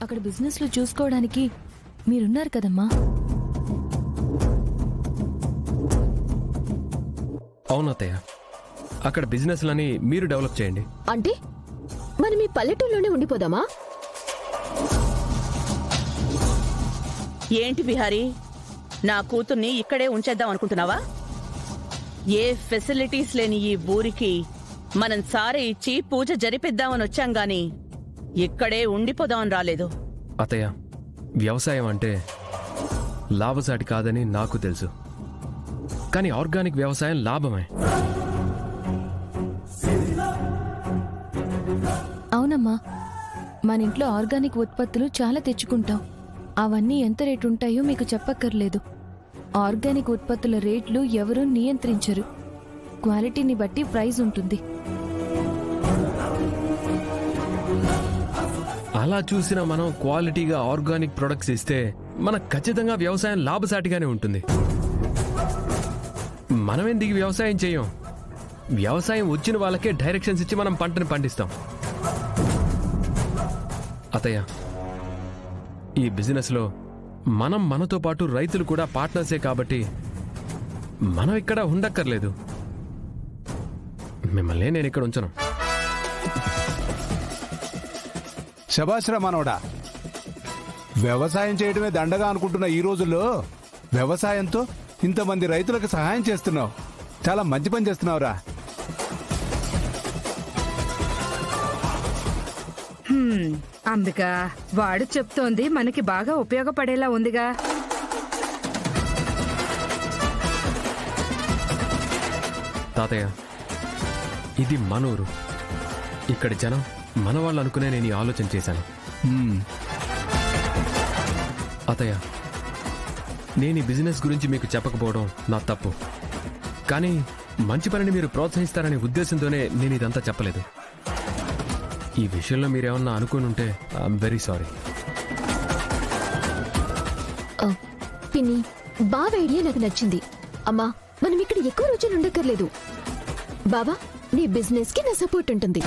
అక్కడ బిజినెస్ లో చూసుకోవడానికి మీరున్నారు కదమ్మా. అవునత్తయ్య, అక్కడ బిజినెస్లని మీరు డెవలప్ చేయండి. అంటే మనం ఈ పల్లెటూరులోనే ఉండిపోదామా? ఏంటి విహారీ, నా కూతుర్ని ఇక్కడే ఉంచేద్దాం అనుకుంటున్నావా? ఏ ఫెసిలిటీస్ లేని ఈ ఊరికి మనం సారే ఇచ్చి పూజ జరిపిద్దామని వచ్చాం గాని ఇక్కడే ఉండిపోదామని రాలేదు. అత్తయ్య, వ్యవసాయం అంటే లాభసాటి కాదని నాకు తెలుసు, కానీ ఆర్గానిక్ వ్యవసాయం లాభమే. అవునమ్మా, మన ఇంట్లో ఆర్గానిక్ ఉత్పత్తులు చాలా తెచ్చుకుంటాం. అవన్నీ ఎంత రేటు ఉంటాయో మీకు చెప్పక్కర్లేదు. ఆర్గానిక్ ఉత్పత్తుల రేట్లు ఎవరూ నియంత్రించరు. క్వాలిటీని బట్టి ప్రైస్ ఉంటుంది. అలా చూసినా మనం క్వాలిటీగా ఆర్గానిక్ ప్రొడక్ట్స్ ఇస్తే మనకు ఖచ్చితంగా వ్యవసాయం లాభసాటిగానే ఉంటుంది. మనమెందుకు వ్యవసాయం చేయం? వ్యవసాయం వచ్చిన వాళ్ళకే డైరెక్షన్స్ ఇచ్చి మనం పంటని పండిస్తాం. అత్తయ్య, ఈ బిజినెస్లో మనం మనతో పాటు రైతులు కూడా పార్ట్నర్సే కాబట్టి మనం ఇక్కడ ఉండక్కర్లేదు. మిమ్మల్ని నేను ఇక్కడ ఉంచను. శభాశ్రా మనోడా, వ్యవసాయం చేయడమే దండగా అనుకుంటున్న ఈ రోజుల్లో వ్యవసాయంతో ఇంతమంది రైతులకు సహాయం చేస్తున్నావు. చాలా మంచి పని చేస్తున్నావురా. అంబిక, వాడు చెప్తోంది మనకి బాగా ఉపయోగపడేలా ఉందిగా. తాతయ్య, ఇది మనూరు. ఇక్కడి జనం మన వాళ్ళు అనుకునే నేను ఈ ఆలోచన చేశాను. అతయ్య, నేను ఈ బిజినెస్ గురించి మీకు చెప్పకపోవడం నా తప్పు. కానీ మంచి పనిని మీరు ప్రోత్సహిస్తారనే ఉద్దేశంతోనే నేను ఇదంతా చెప్పలేదు. ఈ విషయంలో మీరేమన్నా అనుకుని ఉంటే ఐఎమ్ వెరీ సారీ. పిన్ని, బావ ఐడియా నాకు నచ్చింది. అమ్మా, మనం ఇక్కడ ఎక్కువ రోజులు ఉండక్కర్లేదు. బావా, నీ బిజినెస్ కి నా సపోర్ట్ ఉంటుంది.